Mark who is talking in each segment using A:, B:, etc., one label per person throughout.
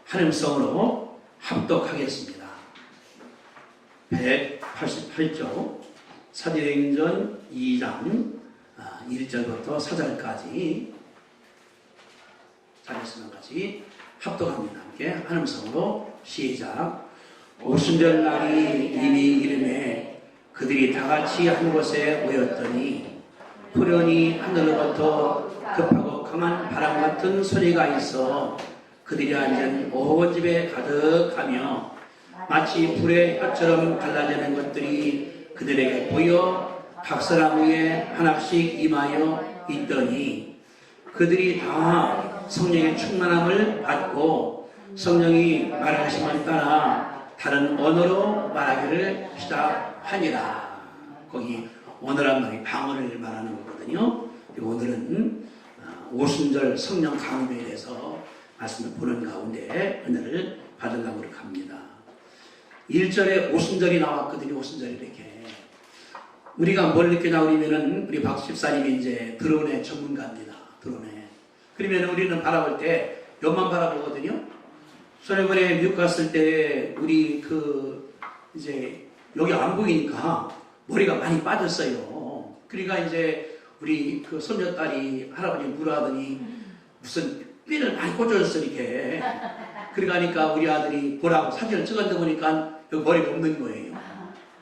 A: 한음성으로 합독하겠습니다. 188쪽 사도행전 2장 1절부터 4절까지 자리수만까지 합독합니다. 함께 한음성으로 시작. 오순절 날이 이미 이름에 그들이 다같이 한 곳에 모였더니 후련히 하늘로부터 급하고 강한 바람 같은 소리가 있어 그들이 앉은 온 집에 가득하며 마치 불의 혀처럼 갈라지는 것들이 그들에게 보여 각 사람 위에 하나씩 임하여 있더니 그들이 다 성령의 충만함을 받고 성령이 말하심을 따라 다른 언어로 말하기를 시작하니라. 거기 언어란 말이 방언을 말하는 거거든요. 오늘은 오순절 성령 강림에 대해서 말씀을 보는 가운데 은혜를 받으려고 합니다. 1절에 오순절이 나왔거든요. 오순절이 이렇게. 우리가 뭘 느끼냐 그러면은 우리 박 집사님이 이제 드론의 전문가입니다. 드론에. 그러면 우리는 바라볼 때 옆만 바라보거든요. 저번에 미국 갔을 때 우리 이제 여기 안 보이니까 머리가 많이 빠졌어요. 그러니까 이제 우리 손녀딸이 할아버지 물어하더니 무슨 핀을 많이 꽂아줬어 이렇게. 그러니까 우리 아들이 보라고 사진을 찍었다 보니까 여기 머리가 없는 거예요.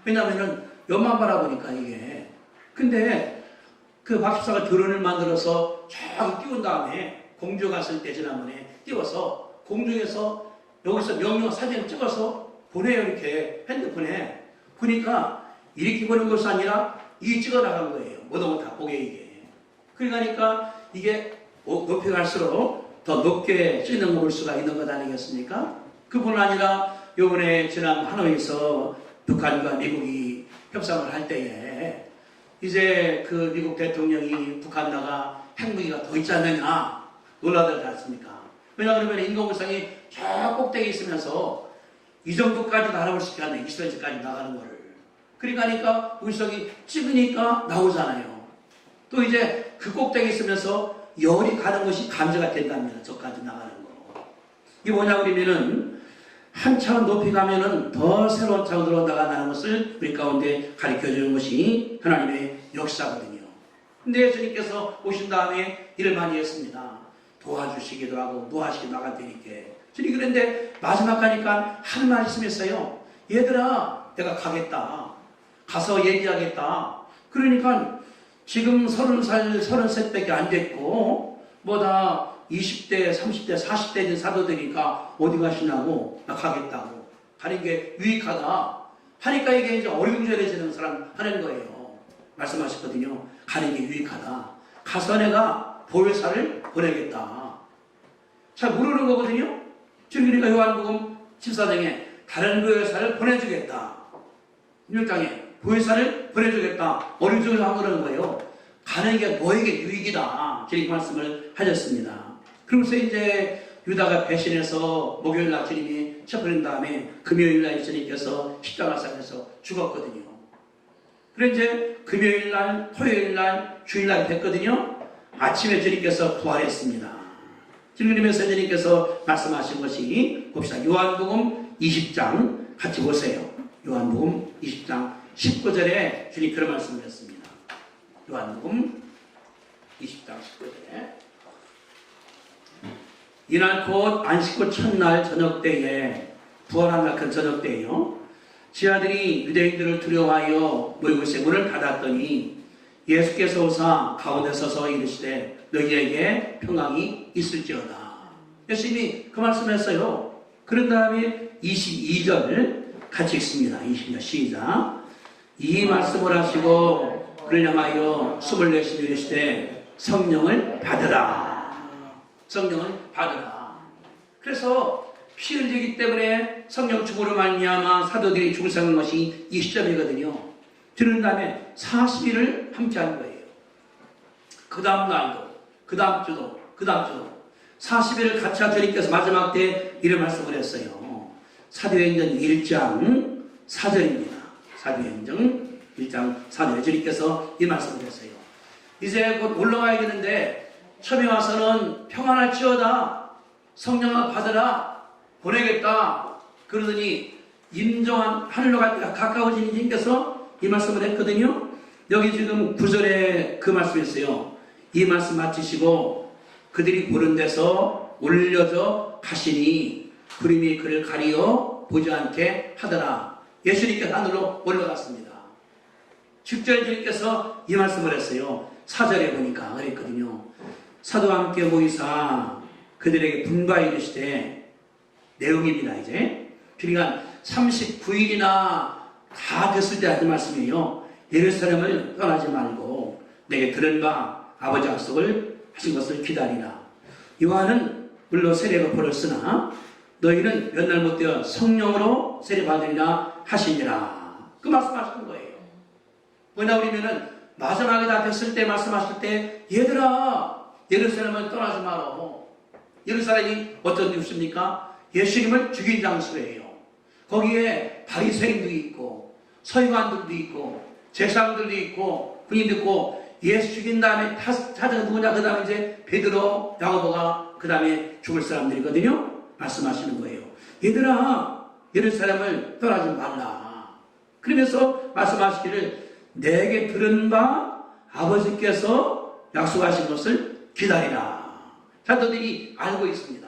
A: 왜냐면은 옆만 바라보니까 이게. 근데 박집사가 드론을 만들어서 저기 띄운 다음에 공주 갔을 때 지난번에 띄워서 공중에서 여기서 명령 사진을 찍어서 보내요. 이렇게 핸드폰에. 보니까 이렇게 보는 것이 아니라 이게 찍어 나간 거예요. 뭐든 다 보게 이게. 그러니까 이게 높이 갈수록 더 높게 찍는 볼 수가 있는 것 아니겠습니까? 그뿐 아니라 요번에 지난 하노이에서 북한과 미국이 협상을 할 때에 이제 미국 대통령이 북한나가 핵무기가 더 있지 않느냐 놀라들지 않습니까? 왜냐하면 인공위성이 저 꼭대기에 있으면서 이 정도까지도 알아볼 수 있게 하네. 20cm까지 나가는 거를. 그러니까 위성이 찍으니까 나오잖아요. 또 이제 그 꼭대기에 있으면서 열이 가는 것이 감지가 된답니다. 저까지 나가는 거. 이게 뭐냐 그러면은 한 차원 높이 가면은 더 새로운 차원으로 나간다는 것을 우리 가운데 가르쳐 주는 것이 하나님의 역사거든요. 근데 예수님께서 오신 다음에 일을 많이 했습니다. 도와주시기도 하고 노하시기도 나갈 테니까. 주님 그런데 마지막 가니까 할 말씀이 있어요. 얘들아 내가 가겠다. 가서 얘기하겠다. 그러니까 지금 30살, 33밖에 안 됐고 뭐다 20대, 30대, 40대 된 사도들이니까 어디 가시냐고 나 가겠다고. 가는 게 유익하다. 하니까 이게 이제 어리둥절해지는 사람 하는 거예요. 말씀하셨거든요. 가는 게 유익하다. 가서 내가 보혜사를 보내겠다. 잘 모르는 거거든요. 지금 그러니까 요한복음 14장에 다른 보혜사를 보내주겠다. 16장에 보혜사를 보내주겠다. 어리둥절 하는 거예요. 가는 게 너에게 유익이다. 이렇게 말씀을 하셨습니다. 그러면서 이제 유다가 배신해서 목요일 날 주님이 쳐버린 다음에 금요일 날 주님께서 십자가 상에서 죽었거든요. 그래 이제 금요일 날, 토요일 날, 주일 날 됐거든요. 아침에 주님께서 부활했습니다. 주님께서 주님께서 말씀하신 것이 봅시다. 요한복음 20장 같이 보세요. 요한복음 20장 19절에 주님 그런 말씀을 했습니다. 요한복음 20장 19절에 이날 곧 안식구 첫날 저녁 때에 부활한 날 그 저녁 때에요. 지하들이 유대인들을 두려워하여 모이고서 문을 닫았더니 예수께서 오사 가운데 서서 이르시되 너희에게 평강이 있을지어다. 예수님이 그 말씀했어요. 그런 다음에 22절 같이 읽습니다. 22절 시작. 이 말씀을 하시고 그를 향하여 숨을 내쉬며 이르시되 성령을 받으라. 성령을 받으라. 그래서 피 흘리기 때문에 성령 죽음으로 말미암아 사도들이 죽을 사는 것이 이 시점이거든요. 들은 다음에 40일을 함께한 거예요. 그 다음 날도, 그 다음 주도, 그 다음 주도 40일을 같이 한 주님께서 마지막 때 이런 말씀을 했어요. 사도행전 1장 4절입니다. 사도행전 1장 4절에 주님께서 이 말씀을 했어요. 이제 곧 올라가야 되는데 처음에 와서는 평안할지어다 성령을 받으라 보내겠다. 그러더니 임종한 하늘로 갈 때가 가까워지니 주님께서 이 말씀을 했거든요. 여기 지금 9절에 그 말씀이 있어요. 이 말씀 마치시고 그들이 보는 데서 올려져 가시니 구름이 그를 가리어 보지 않게 하더라. 예수님께서 하늘로 올라갔습니다. 6절에 주님께서 이 말씀을 했어요. 4절에 보니까 그랬거든요. 사도와 함께 모이사 그들에게 분바에 이르시되, 내용입니다. 이제 그러니까 39일이나 다 됐을 때 하는 말씀이에요. 예루살렘을 떠나지 말고 내게 들은 바 아버지 약속을 하신 것을 기다리라. 요한은 물론 세례가 벌었으나 너희는 몇 날 못 되어 성령으로 세례 받으리라 하시니라. 그 말씀하시는 거예요. 뭐냐 그러면은 마지막에 다 됐을 때 말씀하실 때, 얘들아 예루살렘을 떠나지 말어. 예루살렘이 어떤 곳입니까? 예수님을 죽인 장소예요. 거기에 바리새인도 있고 서기관들도 있고 제사장들도 있고 군인도 있고, 예수 죽인 다음에 찾아가 누구냐? 그 다음에 이제 베드로, 야고보가 그 다음에 죽을 사람들이거든요. 말씀하시는 거예요. 얘들아 예루살렘을 떠나지 말라. 그러면서 말씀하시기를 내게 들은 바 아버지께서 약속하신 것을 기다리라. 사도들이 알고 있습니다.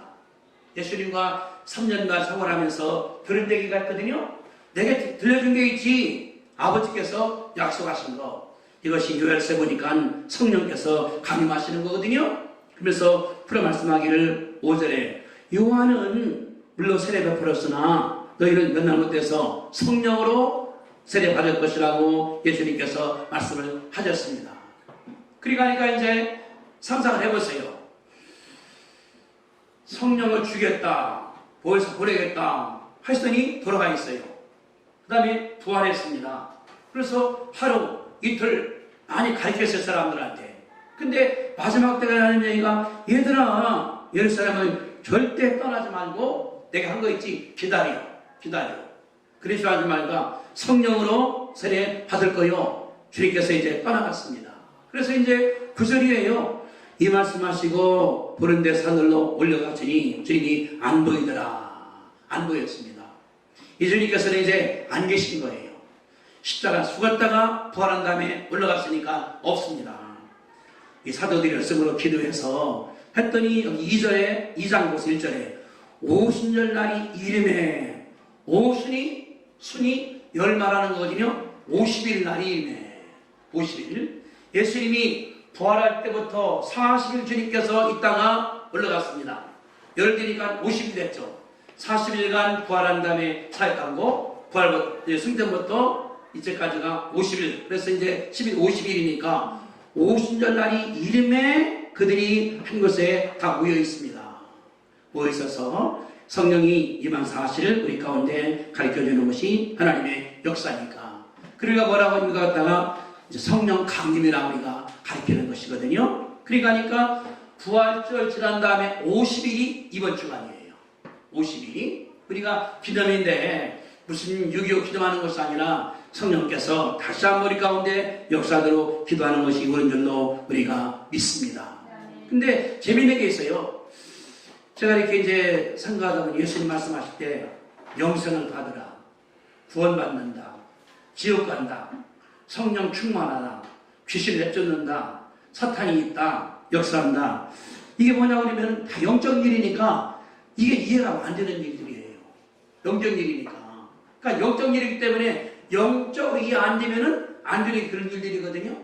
A: 예수님과 3년간 생활하면서 들은 얘기가 있거든요. 내게 들려준 게 있지. 아버지께서 약속하신 거. 이것이 요엘서에 보니까 성령께서 감임하시는 거거든요. 그래서 풀어 말씀하기를 5절에 요한은 물론 세례 베풀었으나 너희는 몇 날 못돼서 성령으로 세례 받을 것이라고 예수님께서 말씀을 하셨습니다. 그러니까 이제 상상을 해보세요. 성령을 주겠다, 보혜사 보내겠다 하시더니 돌아가 있어요. 그 다음에 부활했습니다. 그래서 하루 이틀 많이 가르쳤어요, 사람들한테. 근데 마지막 때가 하는 얘기가, 얘들아 예루살렘을 절대 떠나지 말고 내가 한 거 있지, 기다려. 그러지 하지 말까 성령으로 세례 받을 거요. 주님께서 이제 떠나갔습니다. 그래서 이제 9절이에요. 이 말씀하시고 보는 데 산으로 올려갔으니 주님이 안 보이더라. 안 보였습니다. 이 주님께서는 이제 안 계신 거예요. 십자가 죽었다가 부활한 다음에 올라갔으니까 없습니다. 이 사도들이 열심으로 기도해서 했더니 여기 2절에 2장 보세요. 1절에 오순절 날이 이름에, 순이 열 말하는 거거든요. 50일 날이 이름에 50일. 예수님이 부활할 때부터 40일 주님께서 이 땅에 올라갔습니다. 열 되니까 50일 됐죠. 40일간 부활한 다음에 사역하고 부활 승전부터 이제까지가 50일. 그래서 이제 10일 50일이니까 오순절 날이 이름에 그들이 한 곳에 다 모여 있습니다. 모여 있어서 성령이 임한 사실을 우리 가운데 가르쳐 주는 것이 하나님의 역사니까. 그러니까 뭐라고 합니까? 갖다가 이제 성령 강림이라고 우리가 가르치는 것이거든요. 그러니까 부활절 지난 다음에 50일이 이번 주간이에요. 50일이 우리가 기념인데 무슨 6.25 기념하는 것이 아니라 성령께서 다시 한번 우리 가운데 역사대로 기도하는 것이 이런 줄로 우리가 믿습니다. 근데 재밌는 게 있어요. 제가 이렇게 이제 생각하다 보니 예수님 말씀하실 때 영생을 받으라, 구원받는다, 지옥 간다, 성령 충만하다, 귀신 내쫓는다, 사탄이 있다, 역사한다. 이게 뭐냐고 그러면 다 영적 일이니까 이게 이해가 안 되는 일들이에요. 영적 일이니까. 그러니까 영적 일이기 때문에 영적으로 이해 안 되면은 안 되는 그런 일들이거든요.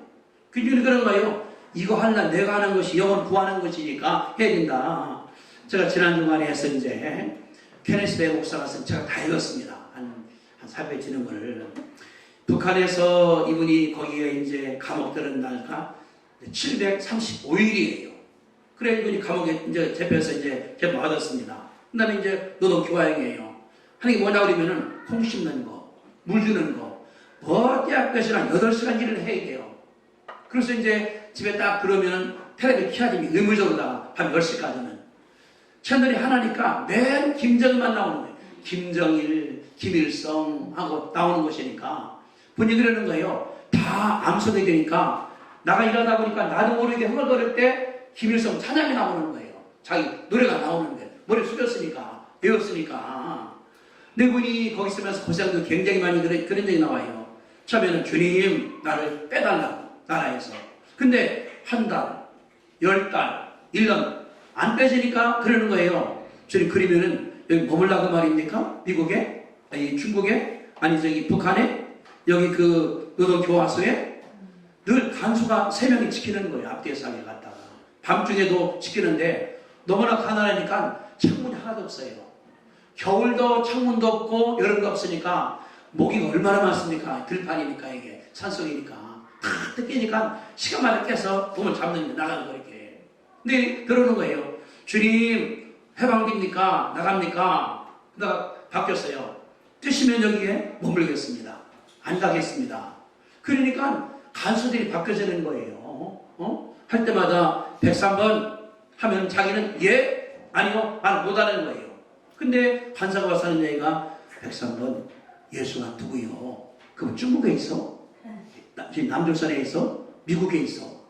A: 그중에 그런 거예요. 이거 하려 내가 하는 것이 영을 구하는 것이니까 해야 된다. 제가 지난 주말에 해서 이제 케네스 베 목사가 쓴 제가 다 읽었습니다. 한 400 지는 거를. 북한에서 이분이 거기에 이제 감옥 들은 날가 735일이에요. 그래 이분이 감옥에 이제 잡혀서 이제 재판 받았습니다. 그 다음에 이제 노동 교화형이에요. 하는 게 뭐냐 그러면은 콩 심는 거, 물 주는 거, 대학 것이랑 8시간 일을 해야 돼요. 그래서 이제 집에 딱 들어오면은 텔레비 켜야 됩니다. 의무적으로다가 밤 10시까지는. 채널이 하나니까 맨 김정일만 나오는 거예요. 김정일, 김일성 하고 나오는 것이니까. 본인이 그러는 거예요. 다 암소되게 되니까 나가 일하다 보니까 나도 모르게 흥얼거릴 때 김일성 찬양이 나오는 거예요. 자기 노래가 나오는 거예요. 머리 숙였으니까 외웠으니까. 네 분이 거기 있으면서 고생도 굉장히 많이 그런 적이 나와요. 처음에는 주님 나를 빼달라고 나라에서. 근데 한 달, 10달, 1년 안 빼지니까 그러는 거예요. 주님 그러면은 여기 머물라고 말입니까? 미국에? 아니 중국에? 아니 저기 북한에? 여기 그 노동교화소에? 늘 간수가 3명이 지키는 거예요. 앞뒤에 싸게 갔다가. 밤중에도 지키는데 너무나 가난하니까 창문이 하나도 없어요. 겨울도 창문도 없고 여름도 없으니까 모기가 얼마나 많습니까? 들판이니까 이게 산속이니까 다 뜯기니까 시간마다 깨서 몸을 잡는 나가는 거 이렇게. 근데 그러는 거예요. 주님 해방됩니까? 나갑니까? 그러다가 바뀌었어요. 뜨시면 여기에 머물겠습니다. 안 가겠습니다. 그러니까 간수들이 바뀌어지는 거예요. 할 때마다 103번 하면 자기는 예? 아니요? 말 못하는 거예요. 근데 간사가 와서 하는 얘기가 103번 예수가 누구요? 그분 중국에 있어? 지금 남조선에 있어? 미국에 있어?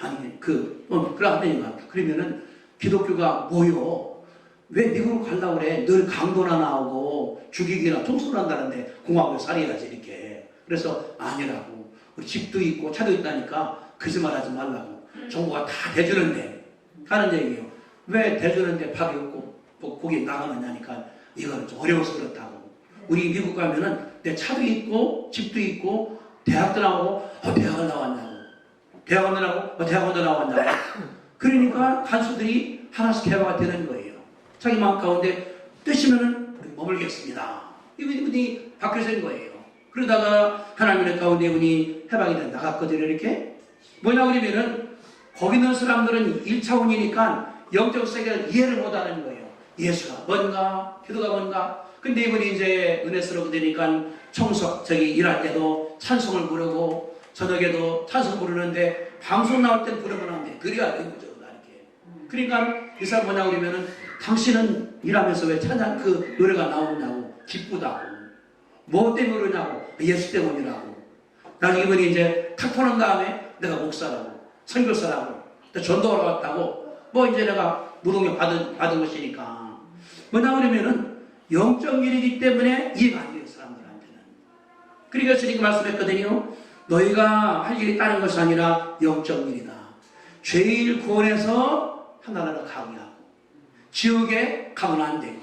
A: 아니 그러면은 기독교가 뭐요? 왜 미국으로 가려고 그래? 늘 강도나 나오고 죽이기나 통수를 한다는데 공화국에 살아야지 이렇게. 그래서 아니라고. 우리 집도 있고 차도 있다니까 거짓말하지 말라고. 정부가 다 대주는데 하는 얘기예요. 왜 대주는데 밥이 없고 거기 나가면 하니까 이거는 좀 어려워서 그렇다고. 우리 미국 가면은 내 차도 있고 집도 있고 대학도 나오고 대학을 나왔냐고. 대학원도 나오고 대학원도 나왔냐고. 그러니까 간수들이 하나씩 개화가 되는 거예요. 자기 마음 가운데 뜨시면은 머물겠습니다. 이분이 바뀌어진 거예요. 그러다가 하나님의 가운데 이분이 해방이 돼 나갔거든요. 이렇게 뭐냐 그러면은 거기 있는 사람들은 1차원이니까 영적 세계를 이해를 못하는 거예요. 예수가 뭔가, 기도가 뭔가. 근데 이분이 이제 은혜스럽게 되니까 일할 때도 찬송을 부르고 저녁에도 찬송 부르는데 방송 나올 땐 부르면 안 돼. 그래야 되는 거죠. 이렇게. 그러니까 이 사람 뭐냐 그러면은 당신은 일하면서 왜 찬양 그 노래가 나오냐고. 기쁘다고. 뭐 때문에 그러냐고. 예수 때문이라고. 나중에 이분이 이제 탁 터는 다음에 내가 목사라고. 선교사라고. 전도하러 갔다고. 뭐 이제 내가 무동력 받은 것이니까. 뭐냐 그러면은 영적 일이기 때문에 이해가 안 돼요. 사람들한테는. 그러니까 주님이 말씀했거든요. 너희가 할 일이 다른 것이 아니라 영적 일이다. 죄일 구원해서 하나님을 강의하고 지옥에 가면 안 되고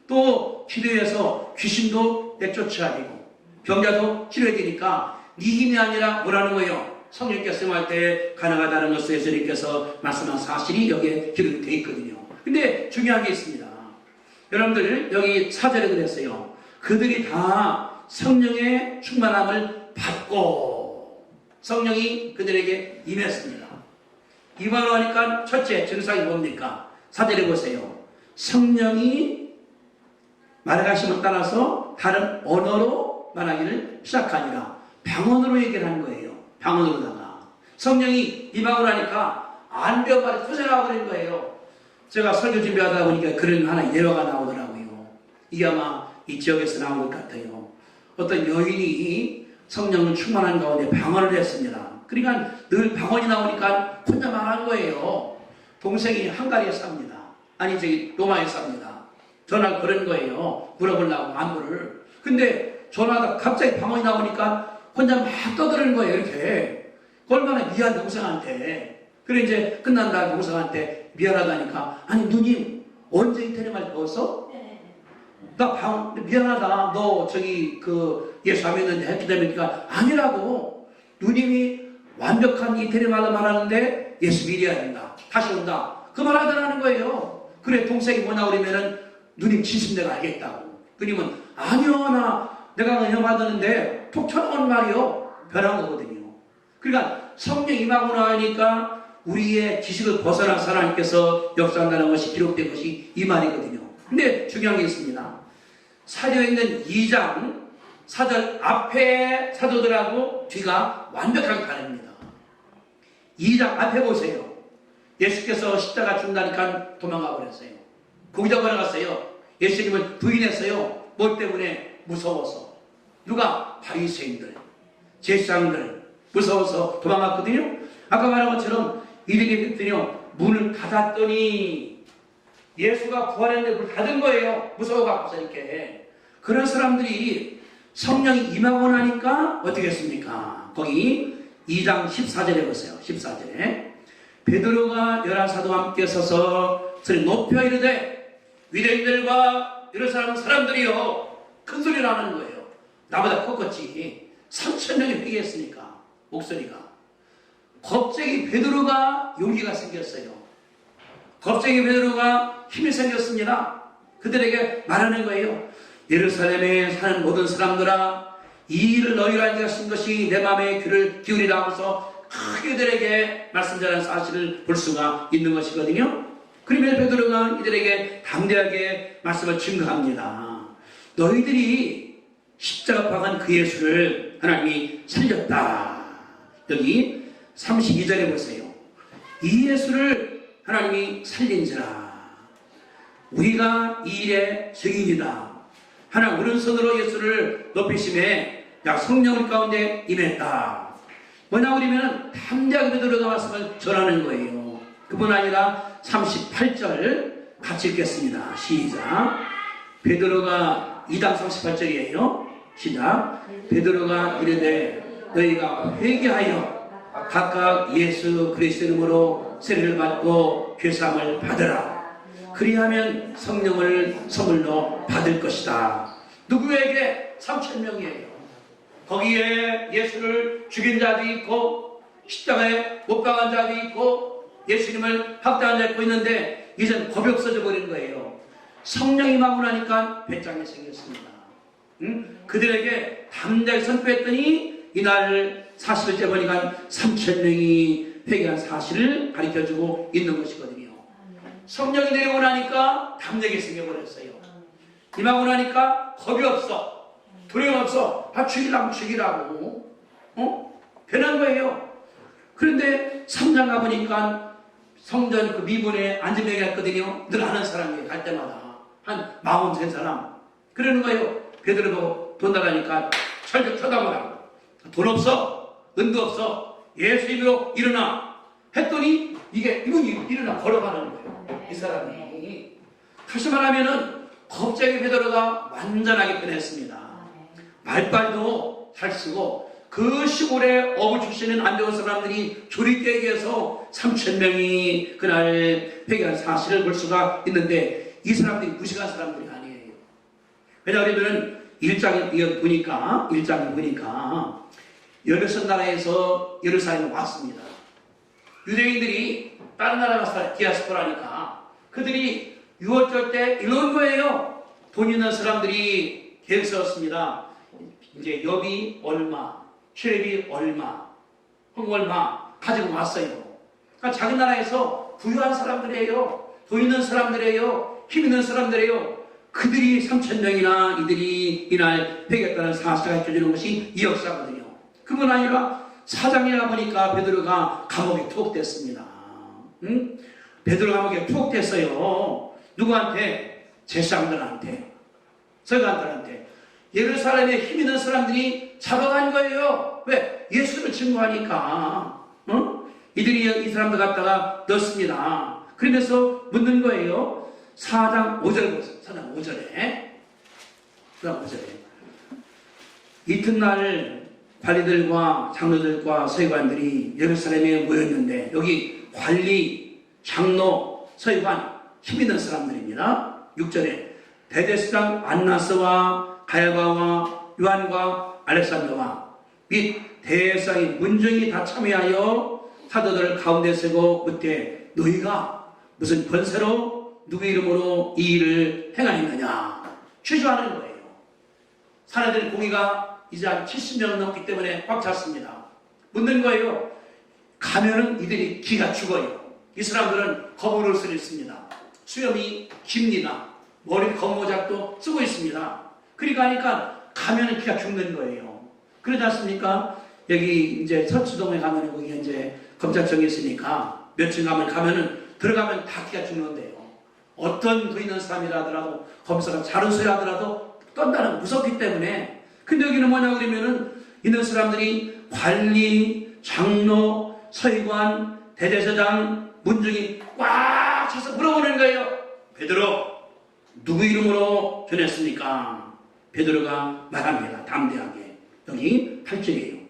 A: 또 기도해서 귀신도 내쫓아야 되고 병자도 치료해야 되니까 네 힘이 아니라 뭐라는 거예요? 성령께서 할 때 가능하다는 것을 예수님께서 말씀한 사실이 여기에 기록이 되어 있거든요. 근데 중요한 게 있습니다. 여러분들 여기 4절에 그랬어요. 그들이 다 성령의 충만함을 받고 성령이 그들에게 임했습니다. 임하러 하니까 첫째 증상이 뭡니까? 4절에 보세요. 성령이 말하심을 따라서 다른 언어로 말하기를 시작하니라. 방언으로 얘기를 하는 거예요. 방언으로다가 성령이 임하고 나니까 안 배운 말이 터져나와 버린 거예요. 제가 설교 준비하다 보니까 그런 하나 예화가 나오더라고요. 이게 아마 이 지역에서 나온 것 같아요. 어떤 여인이 성령을 충만한 가운데 방언을 했습니다. 그러니까 늘 방언이 나오니까 혼자 말한 거예요. 동생이 헝가리에 삽니다. 아니 저기 로마에 삽니다. 전화 그런 거예요. 물어보려고 안부를. 근데 전화가 갑자기 방언이 나오니까 혼자 막 떠드는 거예요. 이렇게. 얼마나 미안 동생한테. 그래 이제 끝난 날 동생한테 미안하다니까 아니 누님 언제 인터넷 말 배웠어? 나 미안하다. 너 저기 그 예수 안 믿는데 했기 때문이니까 아니라고. 누님이 완벽한 이태리 말로 말하는데 예수 믿어야 된다. 다시 온다. 그 말 하더라는 거예요. 그래 동생이 뭐냐 그러면은 누님 진심 내가 알겠다고. 누님은 아니요 내가 은혜 받았는데 톡 쳐나오는 말이요. 변한 거거든요. 그러니까 성령 임하고 나니까 우리의 지식을 벗어난 하나님께서 역사한다는 것이 기록된 것이 이 말이거든요. 근데 중요한 게 있습니다. 사도에 있는 2장 4절 앞에 사도들하고 뒤가 완벽하게 다릅니다. 2장 앞에 보세요. 예수께서 십자가 죽는다니까 도망가 버렸어요. 거기다 걸어갔어요. 예수님을 부인했어요. 뭐 때문에? 무서워서. 누가? 바리새인들, 제사장들 무서워서 도망갔거든요. 아까 말한 것처럼 이들이 그랬더니요 문을 닫았더니 예수가 부활했는데 그걸 닫은 거예요. 무서워갖고서 이렇게. 그런 사람들이 성령이 임하고 나니까 어떻게 했습니까? 거기 2장 14절에 보세요. 14절에 베드로가 11사도와 함께 서서 소리 높여 이르되 유대인들과 예루살렘 사람들이요, 큰 소리 나는 거예요. 나보다 컸겠지. 3,000명이 회개했으니까 목소리가. 갑자기 베드로가 용기가 생겼어요. 갑자기 베드로가 힘이 생겼습니다. 그들에게 말하는 거예요. 예루살렘에 사는 모든 사람들아, 이 일을 너희로 알게 하신 것이 내 마음에 귀를 기울이라 하면서 크게들에게 말씀 전하는 사실을 볼 수가 있는 것이거든요. 그러면 베드로가 이들에게 담대하게 말씀을 증거합니다. 너희들이 십자가 박은 그 예수를 하나님이 살렸다. 여기 32절에 보세요. 이 예수를 하나님이 살린지라. 우리가 이 일의 증인이다. 하나님 오른손으로 예수를 높이심에 성령 우리 가운데 임했다. 뭐냐 그러면 담대하게 베드로가 말씀을 전하는 거예요. 그뿐 아니라 38절 같이 읽겠습니다. 시작. 베드로가 2장 38절이에요. 시작. 베드로가 이르되 너희가 회개하여 각각 예수 그리스도 이름으로 세례를 받고 죄사함을 받으라. 그리하면 성령을 선물로 받을 것이다. 누구에게? 3,000명이에요. 거기에 예수를 죽인 자도 있고 십자가에 못 박은 자도 있고 예수님을 학대한 자도 있고 있는데 이제는 겁이 없어져 버린 거예요. 성령이 임하고 나니까 배짱이 생겼습니다. 그들에게 담대하게 선포했더니 이날 40일째 보니까 3,000명이 회개한 사실을 가르쳐주고 있는 것이거든요. 성령이 내려오고 나니까 담대하게 생겨버렸어요. 임하고 나니까 겁이 없어. 두려움 없어. 죽이라면 죽이라고. 변한 거예요. 그런데 3장 가보니까 성전 그 미문에 앉은 명이 있거든요. 늘 아는 사람이에요. 갈 때마다. 한 43사람. 그러는 거예요. 베드로도 돈 달라니까 철저 쳐다보라고. 돈 없어. 은도 없어. 예수 이름으로 일어나. 했더니 이분이 일어나 걸어가는 거예요. 이 사람이. 다시 말하면은 갑자기 베드로가 완전하게 변했습니다. 말빨도 잘 쓰고 그 시골에 어부 출신인 안 좋은 사람들이 조리깨기에서 3,000명이 그날 회개한 사실을 볼 수가 있는데 이 사람들이 무식한 사람들이 아니에요. 왜냐하면 1장에 보니까 여러 나라에서 예루살렘에 왔습니다. 유대인들이 다른 나라 가서 디아스포라니까 그들이 6월절 때 이런 거예요. 돈 있는 사람들이 계획 세웠습니다. 이제 엽이 얼마, 쉐렙이 얼마, 홍 얼마 가지고 왔어요. 그러니까 자기 나라에서 부유한 사람들이에요. 돈 있는 사람들이에요. 힘 있는 사람들이에요. 그들이 3,000명이나 이들이 이날 회개했다는 사실을 가르쳐주는 것이 이 역사거든요. 그건 아니라 사장에 가보니까 베드로가 감옥에 투옥됐습니다. 베드로 감옥에 투옥됐어요. 누구한테? 제사장들한테, 서기관들한테. 예루살렘에 힘 있는 사람들이 잡아간 거예요. 왜? 예수를 증거하니까. 이들이 이 사람들 갖다가 넣습니다. 그러면서 묻는 거예요. 4장 5절 보세요. 4장 5절에. 4장 5절에. 이튿날 관리들과 장로들과 서기관들이 예루살렘에 모였는데 여기 관리, 장로, 서기관 힘 있는 사람들입니다. 6절에 대제사장 안나스와 가야바와 요한과 알렉산더와 및 대제사장이 문정이 다 참여하여 사도들을 가운데 세고 묻되 너희가 무슨 권세로 누구 이름으로 이 일을 행하였느냐 취조하는 거예요. 사내들 공의가 이제 한 70명 넘기 때문에 꽉 찼습니다. 묻는 거예요. 가면은 이들이 기가 죽어요. 이 사람들은 검은 옷을 입습니다. 수염이 깁니다. 머리 검모작도 쓰고 있습니다. 그러니까 하니까 가면은 기가 죽는 거예요. 그러지 않습니까? 여기 이제 서초동에 가면은 거기 이제 검찰청이 있으니까 며칠 가면은 들어가면 다 기가 죽는데요. 어떤 돈 있는 사람이라 하더라도 검사가 잘한 소리 하더라도 떤다는 무섭기 때문에. 근데 여기는 뭐냐 그러면은 있는 사람들이 관리, 장로, 서기관, 대제사장, 문중이 꽉 차서 물어보는 거예요. 베드로 누구 이름으로 전했습니까? 베드로가 말합니다. 담대하게. 여기 8절이에요.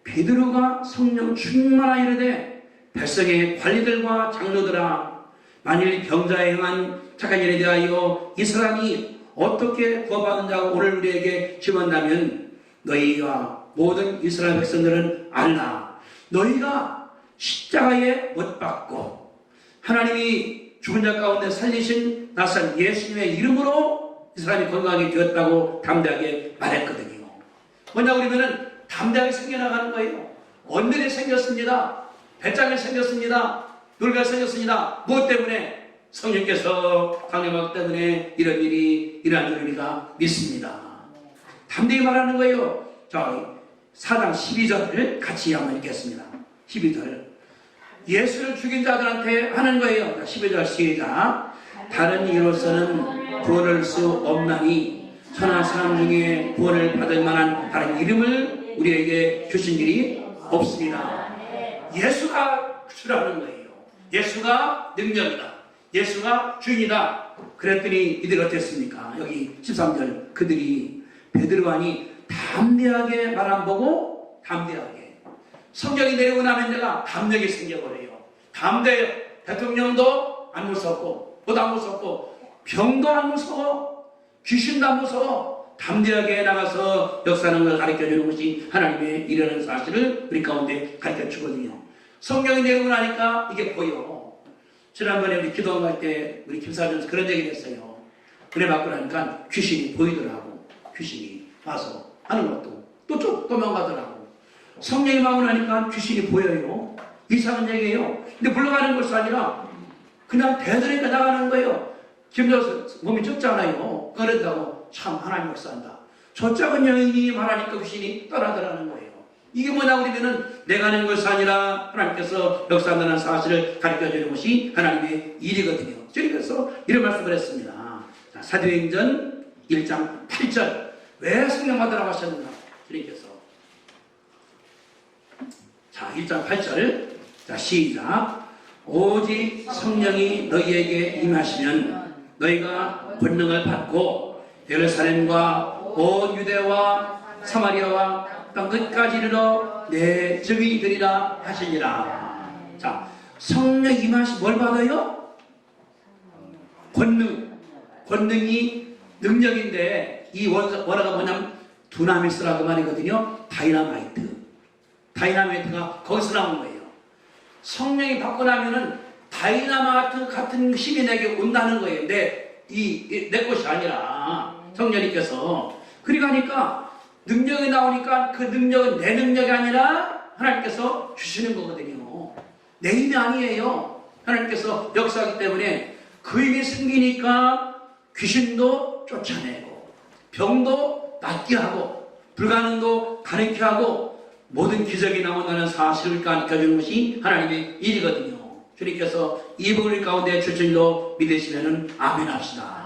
A: 베드로가 성령 충만하 이르되 백성의 관리들과 장로들아, 만일 병자에 행한 착한 일에 대하여 이 사람이 어떻게 구원받은 자고 오늘 우리에게 증언한다면 너희와 모든 이스라엘 백성들은 알라. 너희가 십자가에 못 박고 하나님이 죽은 자 가운데 살리신 나산 예수님의 이름으로 이 사람이 건강하게 되었다고 담대하게 말했거든요. 뭐냐 그러면은 담대하게 생겨나가는 거예요. 언들이 생겼습니다. 배짱이 생겼습니다. 놀가 생겼습니다. 무엇 때문에? 성령께서 강림하기 때문에 이런 일이 일어난 줄 우리가 믿습니다. 담대히 말하는 거예요. 자, 4장 12절을 같이 한번 읽겠습니다. 12절. 예수를 죽인 자들한테 하는 거예요. 12절 시작. 다른 이로서는 구원할 수 없나니 천하 사람 중에 구원을 받을 만한 다른 이름을 우리에게 주신 일이 없습니다. 예수가 주라는 거예요. 예수가 능력이다. 예수가 주인이다. 그랬더니 이들이 어땠습니까? 여기 13절. 그들이 베드로하니 담대하게 말 안 보고 담대하게. 성경이 내리고 나면 내가 담력이 생겨버려요. 담대해요. 대통령도 안 무섭고 뭐도 안 무섭고 병도 안 무서워 귀신도 안 무서워. 담대하게 나가서 역사하는 걸 가르쳐주는 것이 하나님의 일하는 사실을 우리 가운데 가르쳐주거든요. 성경이 내리고 나니까 이게 보여. 지난번에 우리 기도할 때 우리 김사장에서 그런 얘기를 했어요. 은혜 받고 나니까 귀신이 보이더라고. 귀신이 와서 하는 것도 또 쭉 도망가더라고. 성령이 마고 나니까 귀신이 보여요. 이상한 얘기예요. 근데 물러가는 것이 아니라 그냥 대들이니까 나가는 거예요. 김정은 몸이 적잖아요. 그런다고 참 하나님 역사한다. 저 작은 여인이 말하니까 귀신이 떠나더라는 거예요. 이게 뭐냐 그러면은 내가 하는 것이 아니라 하나님께서 역사한다는 사실을 가르쳐주는 것이 하나님의 일이거든요. 그래서 이런 말씀을 했습니다. 자, 사도행전 1장 8절. 왜 성령 받으라고 하셨는가? 주님께서. 자, 1장 8절. 자, 시작. 오직 성령이 너희에게 임하시면 너희가 권능을 받고 예루살렘과 온 유대와 사마리아와 땅 끝까지 이르러 내 증인이 되리라 하시니라. 자, 성령 임하시 뭘 받아요? 권능. 권능이 능력인데 이 원어가 뭐냐면 두나미스라고 말이거든요. 다이나마이트. 다이나마이트가 거기서 나온 거예요. 성령이 받고 나면은 다이나마이트 같은 힘이 내게 온다는 거예요. 근데 내 것이 아니라 성령님께서. 그러니까 능력이 나오니까 그 능력은 내 능력이 아니라 하나님께서 주시는 거거든요. 내 힘이 아니에요. 하나님께서 역사하기 때문에 그 힘이 생기니까 귀신도 쫓아내고 병도 낫게 하고 불가능도 가능케 하고 모든 기적이 나온다는 사실을 가르쳐주는 것이 하나님의 일이거든요. 주님께서 이 복을 가운데 주신 줄로 믿으시면 아멘 합시다.